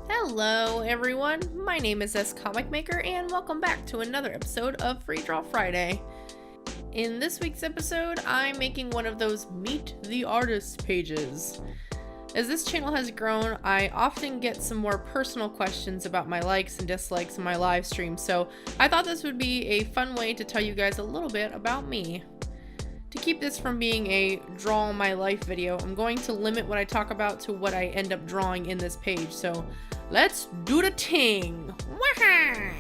Hello everyone, my name is Scomicmaker and welcome back to another episode of Free Draw Friday. In this week's episode, I'm making one of those Meet the Artist pages. As this channel has grown, I often get some more personal questions about my likes and dislikes in my live stream, so I thought this would be a fun way to tell you guys a little bit about me. To keep this from being a draw my life video, I'm going to limit what I talk about to what I end up drawing in this page, so let's do the ting! Waha!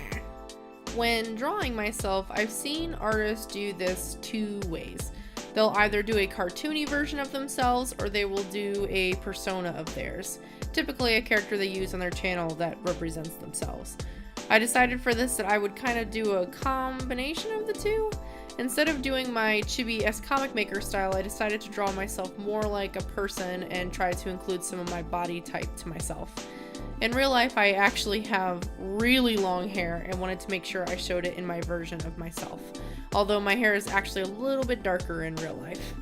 When drawing myself, I've seen artists do this two ways. They'll either do a cartoony version of themselves or they will do a persona of theirs, typically a character they use on their channel that represents themselves. I decided for this that I would kind of do a combination of the two. Instead of doing my chibi Scomicmaker style, I decided to draw myself more like a person and try to include some of my body type to myself. In real life, I actually have really long hair and wanted to make sure I showed it in my version of myself, although my hair is actually a little bit darker in real life.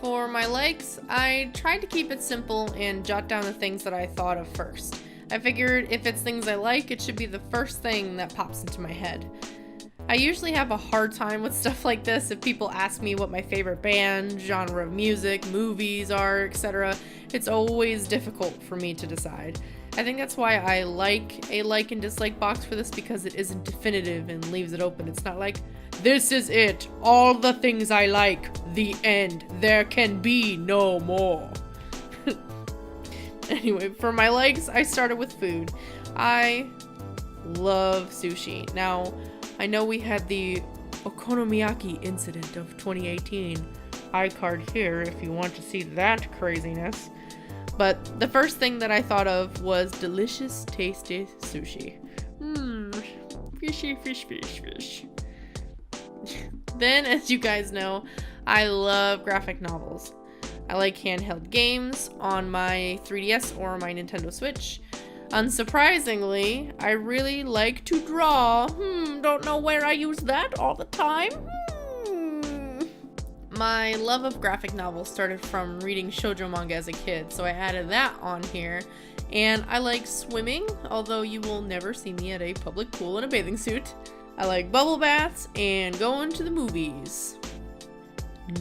For my likes, I tried to keep it simple and jot down the things that I thought of first. I figured if it's things I like, it should be the first thing that pops into my head. I usually have a hard time with stuff like this if people ask me what my favorite band, genre of music, movies are, etc. It's always difficult for me to decide. I think that's why I like a like and dislike box for this, because it isn't definitive and leaves it open. It's not like, this is it, all the things I like, the end, there can be no more. Anyway, for my likes, I started with food. I love sushi. Now, I know we had the okonomiyaki incident of 2018. iCard here if you want to see that craziness. But the first thing that I thought of was delicious, tasty sushi. Fishy, fish, fish, fish. Then, as you guys know, I love graphic novels. I like handheld games on my 3DS or my Nintendo Switch. Unsurprisingly, I really like to draw. Don't know where I use that all the time. My love of graphic novels started from reading shoujo manga as a kid, so I added that on here. And I like swimming, although you will never see me at a public pool in a bathing suit. I like bubble baths and going to the movies.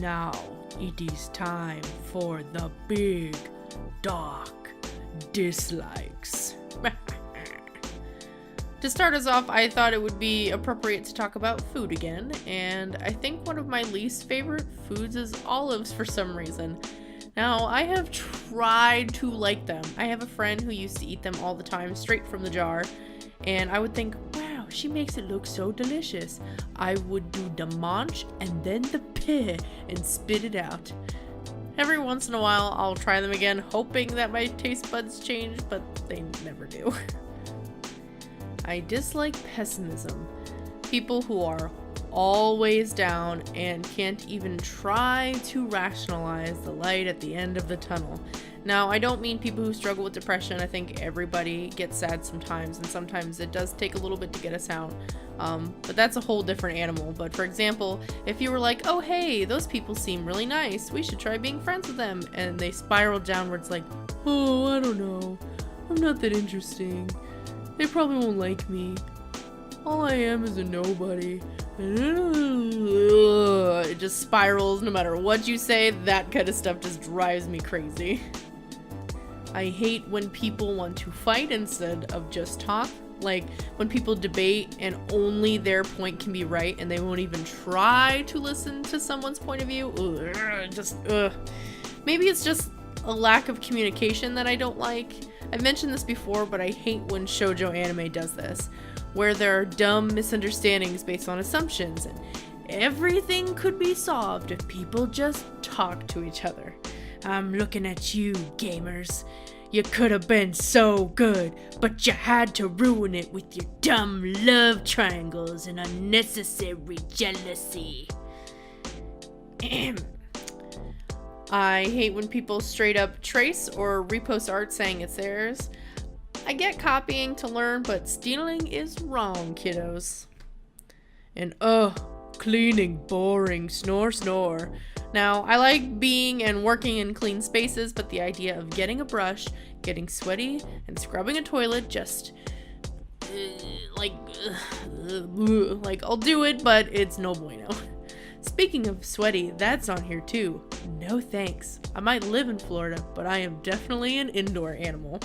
Now it is time for the big, dark dislikes. To start us off, I thought it would be appropriate to talk about food again, and I think one of my least favorite foods is olives for some reason. Now, I have tried to like them. I have a friend who used to eat them all the time, straight from the jar, and I would think, wow, she makes it look so delicious. I would do the munch and then the peh and spit it out. Every once in a while, I'll try them again, hoping that my taste buds change, but they never do. I dislike pessimism. People who are always down and can't even try to rationalize the light at the end of the tunnel. Now, I don't mean people who struggle with depression. I think everybody gets sad sometimes, and sometimes it does take a little bit to get us out. But that's a whole different animal. But for example, if you were like, oh hey, those people seem really nice, we should try being friends with them, and they spiral downwards like, oh, I don't know, I'm not that interesting. They probably won't like me. All I am is a nobody. It just spirals no matter what you say. That kind of stuff just drives me crazy. I hate when people want to fight instead of just talk. Like when people debate and only their point can be right and they won't even try to listen to someone's point of view. Maybe it's just a lack of communication that I don't like. I've mentioned this before, but I hate when shoujo anime does this, where there are dumb misunderstandings based on assumptions, and everything could be solved if people just talk to each other. I'm looking at you, gamers. You could have been so good, but you had to ruin it with your dumb love triangles and unnecessary jealousy. I hate when people straight up trace or repost art saying it's theirs. I get copying to learn, but stealing is wrong, kiddos. And Cleaning, boring, snore, snore. Now, I like being and working in clean spaces, but the idea of getting a brush, getting sweaty, and scrubbing a toilet just... I'll do it, but it's no bueno. Speaking of sweaty, that's on here too. No thanks. I might live in Florida, but I am definitely an indoor animal.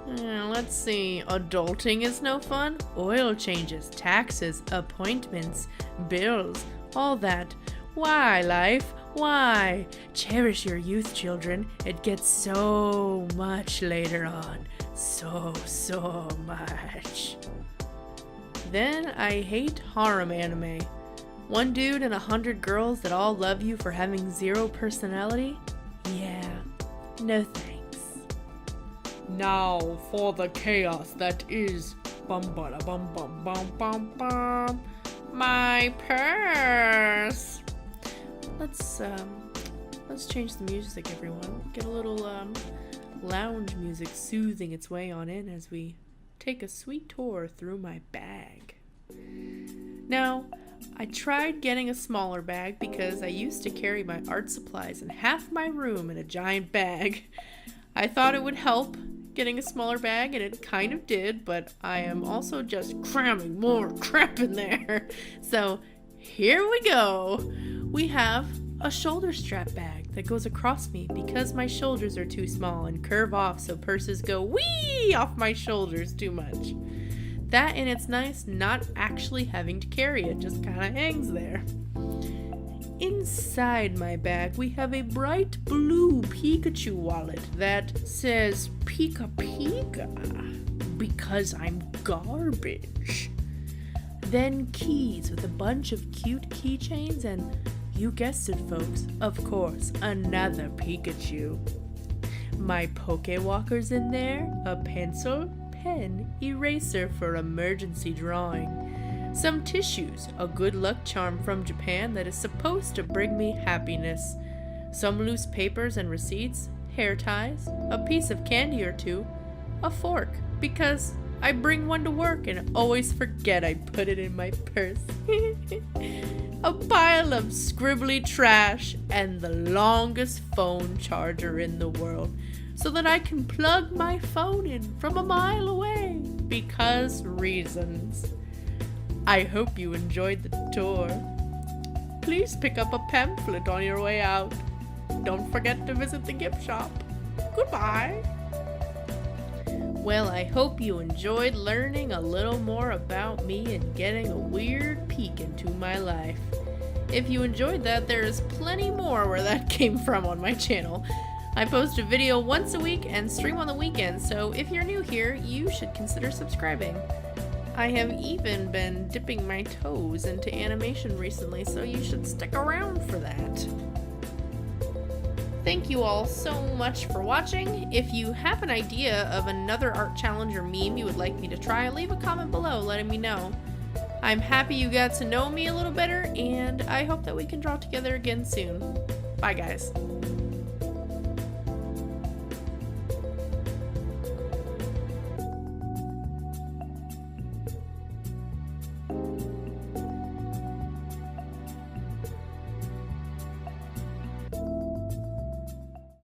Let's see. Adulting is no fun. Oil changes, taxes, appointments, bills, all that. Why, life? Why? Cherish your youth, children. It gets so much later on. So much. Then I hate harem anime. One dude and 100 girls that all love you for having zero personality? Yeah, no thanks. Now for the chaos that is bum bada bum bum bum bum bum. My purse. Let's change the music, everyone. Get a little lounge music soothing its way on in as we take a sweet tour through my bag. Now, I tried getting a smaller bag because I used to carry my art supplies in half my room in a giant bag. I thought it would help getting a smaller bag, and it kind of did, but I am also just cramming more crap in there. So here we go. We have a shoulder strap bag that goes across me because my shoulders are too small and curve off so purses go wee off my shoulders too much. That, and it's nice not actually having to carry it, just kind of hangs there. Inside my bag, we have a bright blue Pikachu wallet that says Pika Pika because I'm garbage. Then keys with a bunch of cute keychains and, you guessed it folks, of course, another Pikachu. My Pokewalker's in there, a pencil, pen, eraser for emergency drawing, some tissues, a good luck charm from Japan that is supposed to bring me happiness, some loose papers and receipts, hair ties, a piece of candy or two, a fork, because I bring one to work and always forget I put it in my purse, a pile of scribbly trash, and the longest phone charger in the world, so that I can plug my phone in from a mile away, because reasons. I hope you enjoyed the tour. Please pick up a pamphlet on your way out. Don't forget to visit the gift shop. Goodbye. Well, I hope you enjoyed learning a little more about me and getting a weird peek into my life. If you enjoyed that, there's plenty more where that came from on my channel. I post a video once a week and stream on the weekends, so if you're new here, you should consider subscribing. I have even been dipping my toes into animation recently, so you should stick around for that. Thank you all so much for watching. If you have an idea of another art challenge or meme you would like me to try, leave a comment below letting me know. I'm happy you got to know me a little better, and I hope that we can draw together again soon. Bye guys.